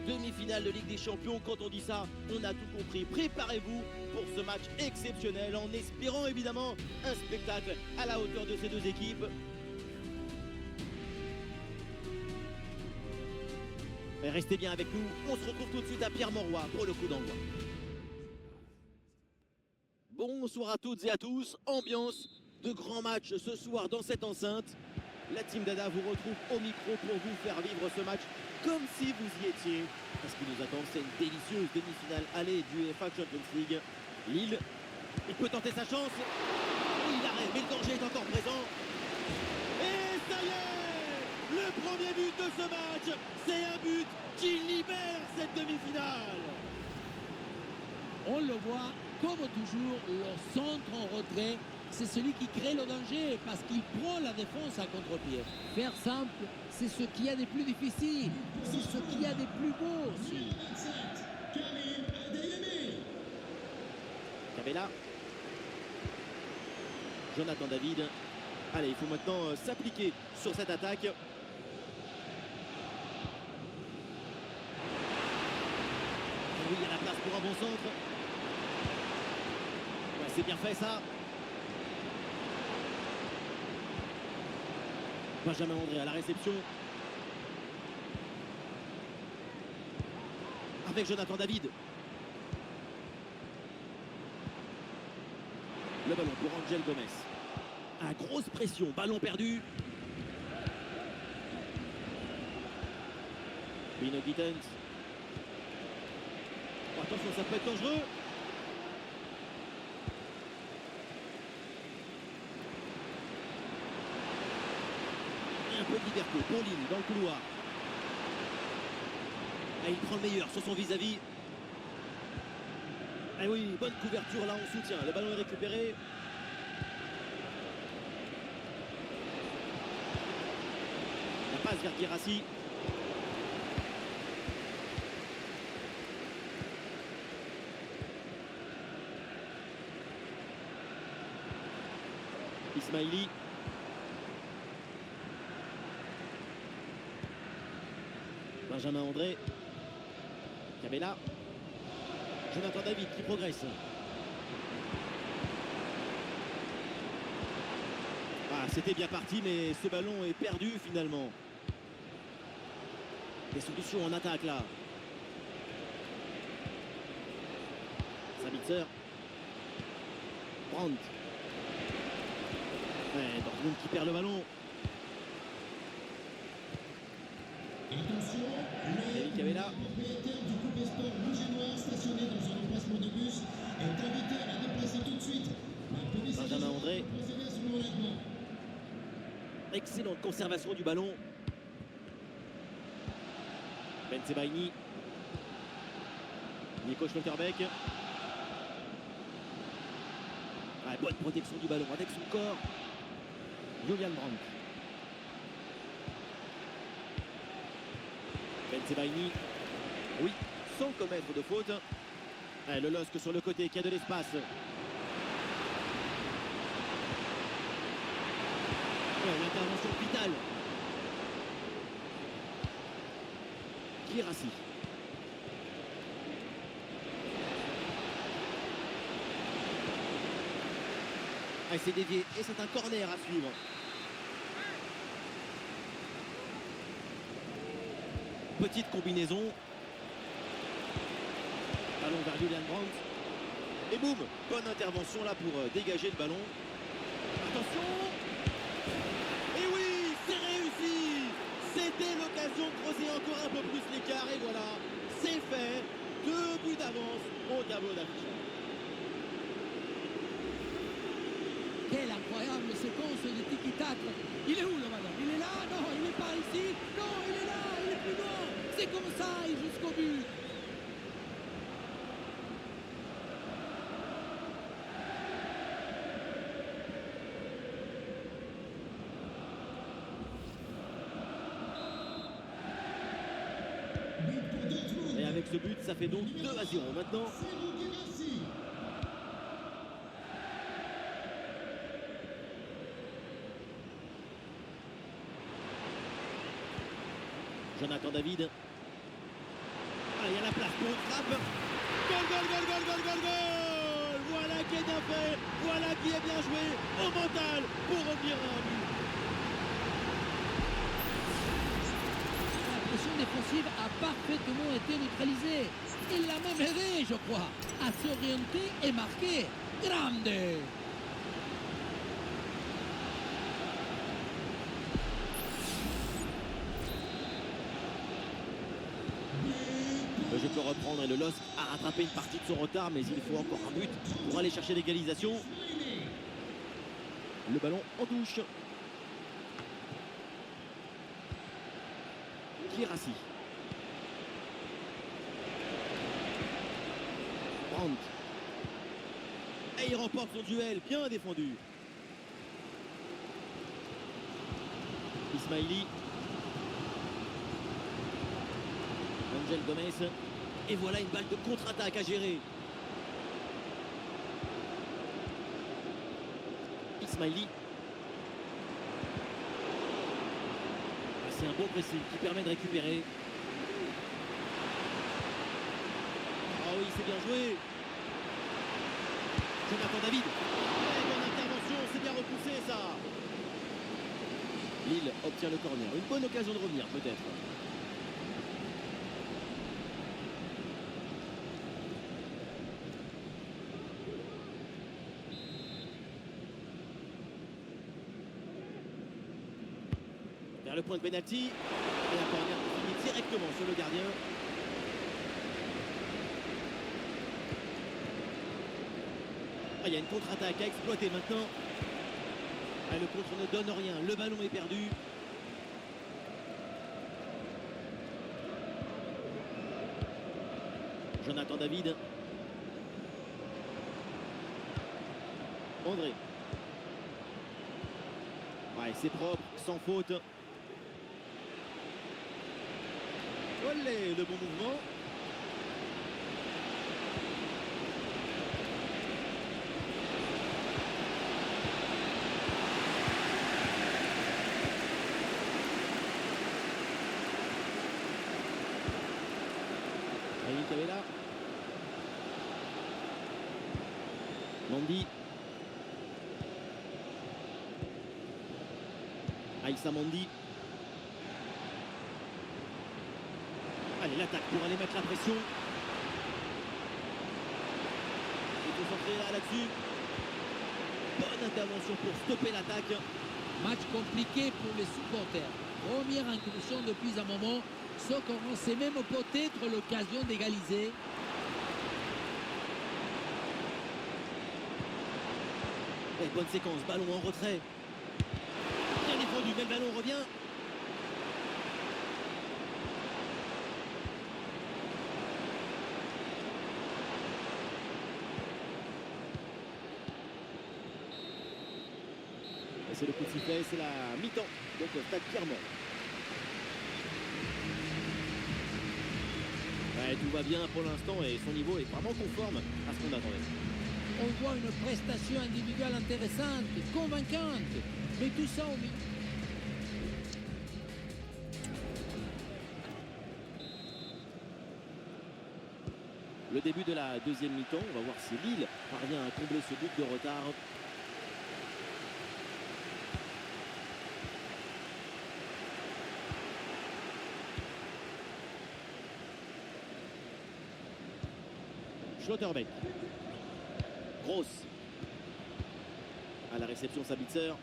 demi-finale de Ligue des Champions. Quand on dit ça, on a tout compris. Préparez-vous pour ce match exceptionnel en espérant évidemment un spectacle à la hauteur de ces deux équipes. Et restez bien avec nous, on se retrouve tout de suite à Pierre-Mauroy pour le coup d'envoi. Bonsoir à toutes et à tous, ambiance de grand match ce soir dans cette enceinte. La team Dada vous retrouve au micro pour vous faire vivre ce match comme si vous y étiez. Parce qu'il nous attend, c'est une délicieuse demi-finale aller du UEFA Champions League. Lille, il peut tenter sa chance. Il arrête, mais le danger est encore présent. Et ça y est, le premier but de ce match, c'est un but qui libère cette demi-finale. On le voit, comme toujours, le centre en retrait, c'est celui qui crée le danger parce qu'il prend la défense à contre-pied. Faire simple, c'est ce qu'il y a de plus difficile, c'est ce qu'il y a de plus beau aussi. Cabella, Jonathan David. Allez, il faut maintenant s'appliquer sur cette attaque. Oui, il y a la place pour un bon centre. Ouais, c'est bien fait ça. Benjamin André à la réception. Avec Jonathan David. Le ballon pour Angel Gomez. Ah, grosse pression, ballon perdu. Bino Gittens. Oh, attention, ça peut être dangereux. Un peu de liberté, Pauline dans le couloir. Et il prend le meilleur sur son vis-à-vis. Et oui, bonne couverture là en soutien. Le ballon est récupéré. La passe vers Guirassy. Ismaili. Benjamin André. Cabella. Jonathan David qui progresse. Ah, c'était bien parti, mais ce ballon est perdu finalement. Des solutions en attaque là. Sabitzer. Brandt. Ouais, Dortmund qui perd le ballon. David Cabella. Propriétaire du Coupe Sport rouge et noir stationné dans un emplacement de bus est invité à la déplacer tout de suite. La police Benjamin André. procéder à son enlèvement. Excellente conservation du ballon. Ben Sebaini. Nico Schlotterbeck. Ah, bonne protection du ballon avec son corps. Julian Brandt. Ben Sebaini. Oui, sans commettre de faute. Ah, le LOSC sur le côté qui a de l'espace. L'intervention vitale. Guirassy. Ah, c'est dévié et c'est un corner à suivre. Petite combinaison. Ballon vers Julian Brandt. Et boum, bonne intervention là pour dégager le ballon. Attention. Et oui, c'est réussi. C'était l'occasion de creuser encore un peu plus l'écart. Et voilà, c'est fait. 2 buts d'avance au tableau d'affichage. Quelle incroyable séquence de tiki-taka. Il est où le ballon? Il est là? Non, il n'est pas ici. Non, il est là, il est plus loin. C'est comme ça et jusqu'au but. Et avec ce but, ça fait donc 2-0 maintenant. Jonathan David. place pour une frappe. Goal, goal, goal, goal, goal, goal, goal. Voilà qui est bien fait, voilà qui est bien joué au mental pour revenir à un but. La pression défensive a parfaitement été neutralisée. Il l'a même aidé, je crois, à s'orienter et marquer. Grande! Le jeu peut reprendre et le LOSC a rattrapé une partie de son retard, mais il faut encore un but pour aller chercher l'égalisation. Le ballon en touche. Kirassi. Brandt. Et il remporte son duel, bien défendu. Ismaili. Angel Gomez. Et voilà une balle de contre-attaque à gérer. Ismaili. C'est un beau pressing qui permet de récupérer. Ah oui, c'est bien joué. Jonathan David. Et bonne intervention, c'est bien repoussé ça. Lille obtient le corner. Une bonne occasion de revenir peut-être. Vers le point de pénalty. Et un corner qui finit directement sur le gardien. Ah, il y a une contre-attaque à exploiter maintenant. Ah, le contre ne donne rien. Le ballon est perdu. Jonathan David. André. Ouais, c'est propre, sans faute. Olé, le bon mouvement. Aïe Cabella. Mandy. Aïssa Mandy. Allez, l'attaque pour aller mettre la pression. Il faut s'entraîner là-dessus. Bonne intervention pour stopper l'attaque. Match compliqué pour les supporters. Première incursion depuis un moment. Socorro, c'est même peut-être l'occasion d'égaliser. Et bonne séquence, ballon en retrait. Bien défendu, mais le ballon revient. Et c'est le coup de sifflet, c'est la mi-temps. Donc au stade Clermont. Ouais, tout va bien pour l'instant et son niveau est vraiment conforme à ce qu'on attendait. On voit une prestation individuelle intéressante, convaincante, mais tout ça au milieu. Le début de la deuxième mi-temps, on va voir si Lille parvient à combler ce but de retard. Schlotterbeck. Grosse. À la réception, Sabitzer.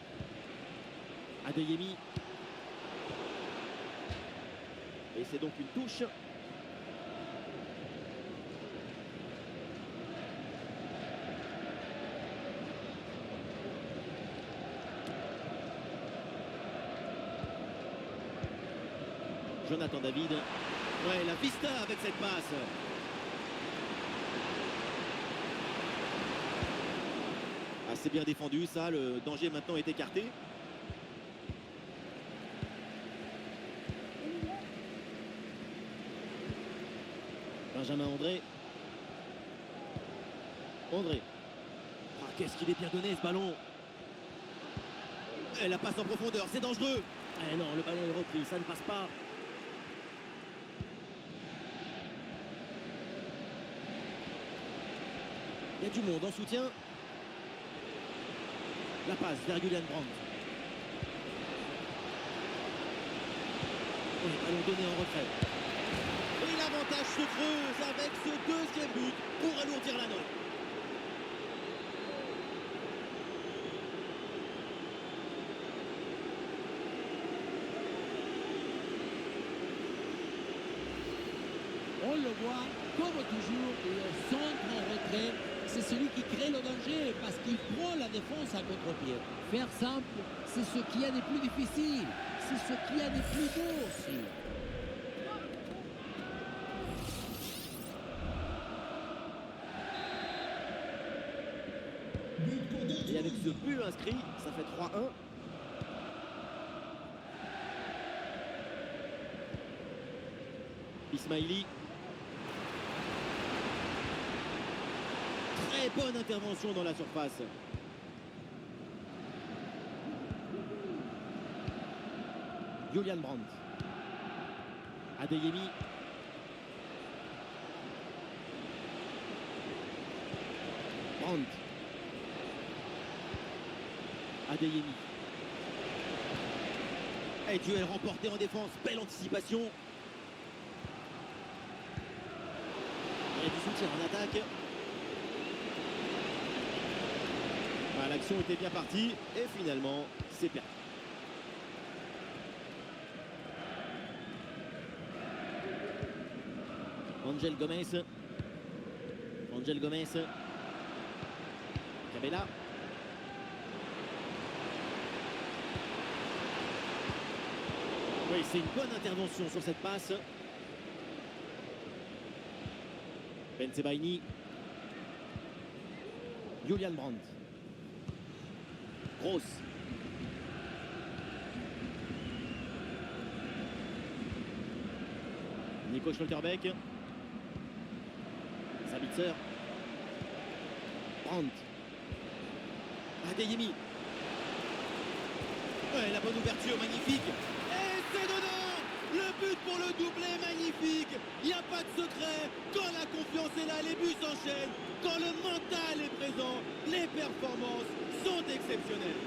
Adeyemi. Et c'est donc une touche. Jonathan David. Ouais, la vista avec cette passe. Assez bien défendu, ça. Le danger maintenant est écarté. Benjamin André. André. Ah, qu'est-ce qu'il est bien donné ce ballon. Et la passe en profondeur, c'est dangereux. Eh non, le ballon est repris, ça ne passe pas. Il y a du monde en soutien. La passe vers Julian Brandt. Oui, ballon donné en retrait. Et l'avantage se creuse avec ce deuxième but pour alourdir la note. On le voit, comme toujours, le centre en retrait, c'est celui qui crée le danger parce qu'il prend la défense à contre-pied. Faire simple, c'est ce qu'il y a de plus difficile, c'est ce qu'il y a de plus beau aussi. But pour Et avec Dortmund. ce but inscrit, ça fait 3-1. Ismaili. Très bonne intervention dans la surface. Julian Brandt. Adeyemi. Brandt. Adeyemi. Et duel remporté en défense. Belle anticipation. Il y a du soutien en attaque. Ah, l'action était bien partie et finalement c'est perdu. Angel Gomez. Angel Gomez. Cabella. Oui, c'est une bonne intervention sur cette passe. Bensebaini. Julian Brandt. Gross. Nico Schlotterbeck. Sabitzer. Brandt. Adeyemi. Ouais, la bonne ouverture, magnifique. Et c'est dedans. Le but pour le doublé, magnifique. Il n'y a pas de secret. Quand la confiance est là, les buts s'enchaînent. Quand le mental est présent, les performances sont exceptionnelles.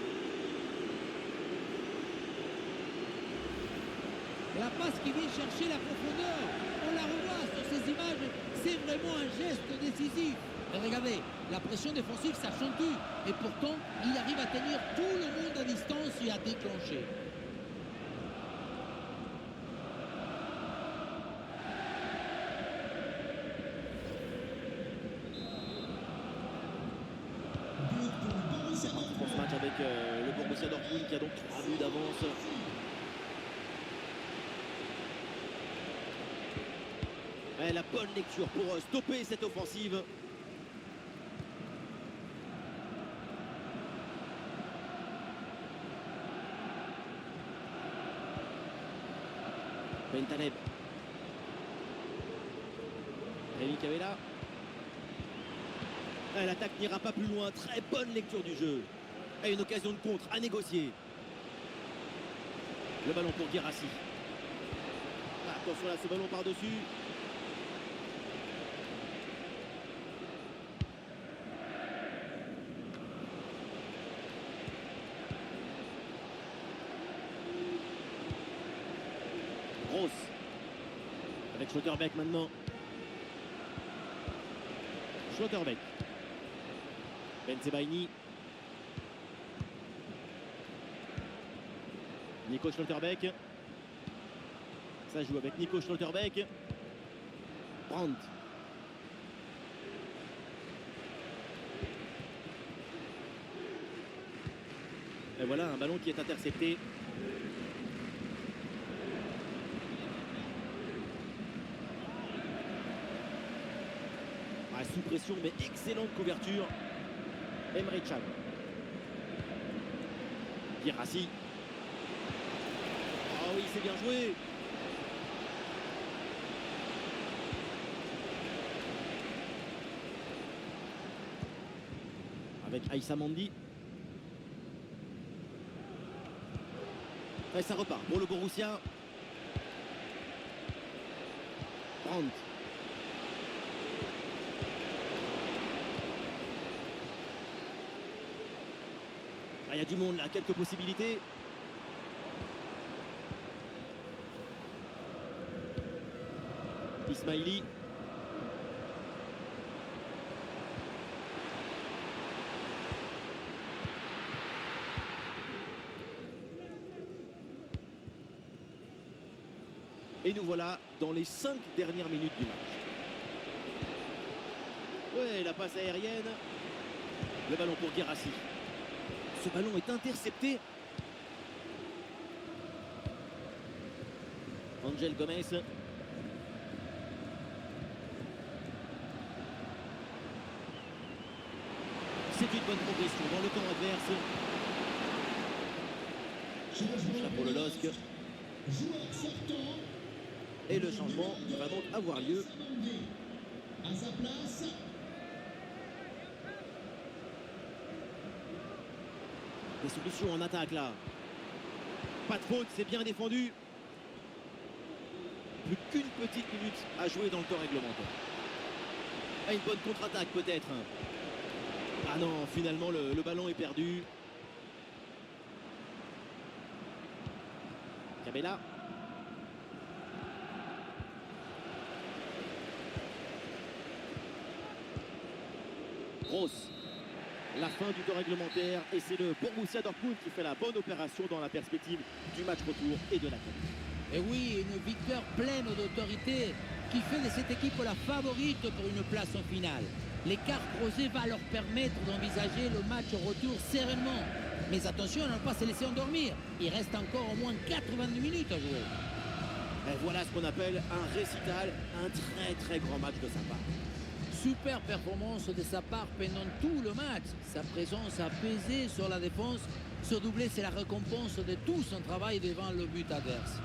La passe qui vient chercher la profondeur, on la revoit sur ces images, c'est vraiment un geste décisif. Et regardez, la pression défensive s'accentue et pourtant il arrive à tenir tout le monde à distance et à déclencher. But pour le Borussia Pour ce Dortmund. match avec le Borussia Dortmund qui a donc 3 buts d'avance. Ouais, la bonne lecture pour stopper cette offensive. Bentaleb. Rémi Cabella. Ouais, l'attaque n'ira pas plus loin. Très bonne lecture du jeu. Et une occasion de contre à négocier. Le ballon pour Guirassy. Attention là, ce ballon par-dessus. Gross. Avec Schlotterbeck maintenant. Schlotterbeck. Bensebaini. Nico Schlotterbeck. Ça joue avec Nico Schlotterbeck. Brandt. Et voilà un ballon qui est intercepté. Ah, sous pression, mais excellente couverture. Emre Can. Guirassy. Ah oui, c'est bien joué. Avec Aïssa Mandi. Et ça repart pour le Borussia. Brandt. il y a du monde là, quelques possibilités. Ismaili. Et nous voilà dans les 5 dernières minutes du match. Ouais, la passe aérienne. Le ballon pour Guirassy. Ce ballon est intercepté. Angel Gomez. C'est une bonne progression dans le camp adverse. Là pour le LOSC. Joueur sortant. Et le changement va donc avoir lieu. À sa place. Des solutions en attaque là. Pas de faute, c'est bien défendu. Plus qu'une petite minute à jouer dans le temps réglementaire. Ah, une bonne contre-attaque peut-être. Ah non, finalement le ballon est perdu. Cabella. Grosse. La fin du temps réglementaire et c'est le Borussia Dortmund qui fait la bonne opération dans la perspective du match retour et de la qualif. Et oui, une victoire pleine d'autorité qui fait de cette équipe la favorite pour une place en finale. L'écart creusé va leur permettre d'envisager le match retour sereinement. Mais attention à ne pas se laisser endormir. Il reste encore au moins 90 minutes à jouer. Et voilà ce qu'on appelle un récital, un très grand match de sa part. Super performance de sa part pendant tout le match. Sa présence a pesé sur la défense. Ce doublé, c'est la récompense de tout son travail devant le but adverse.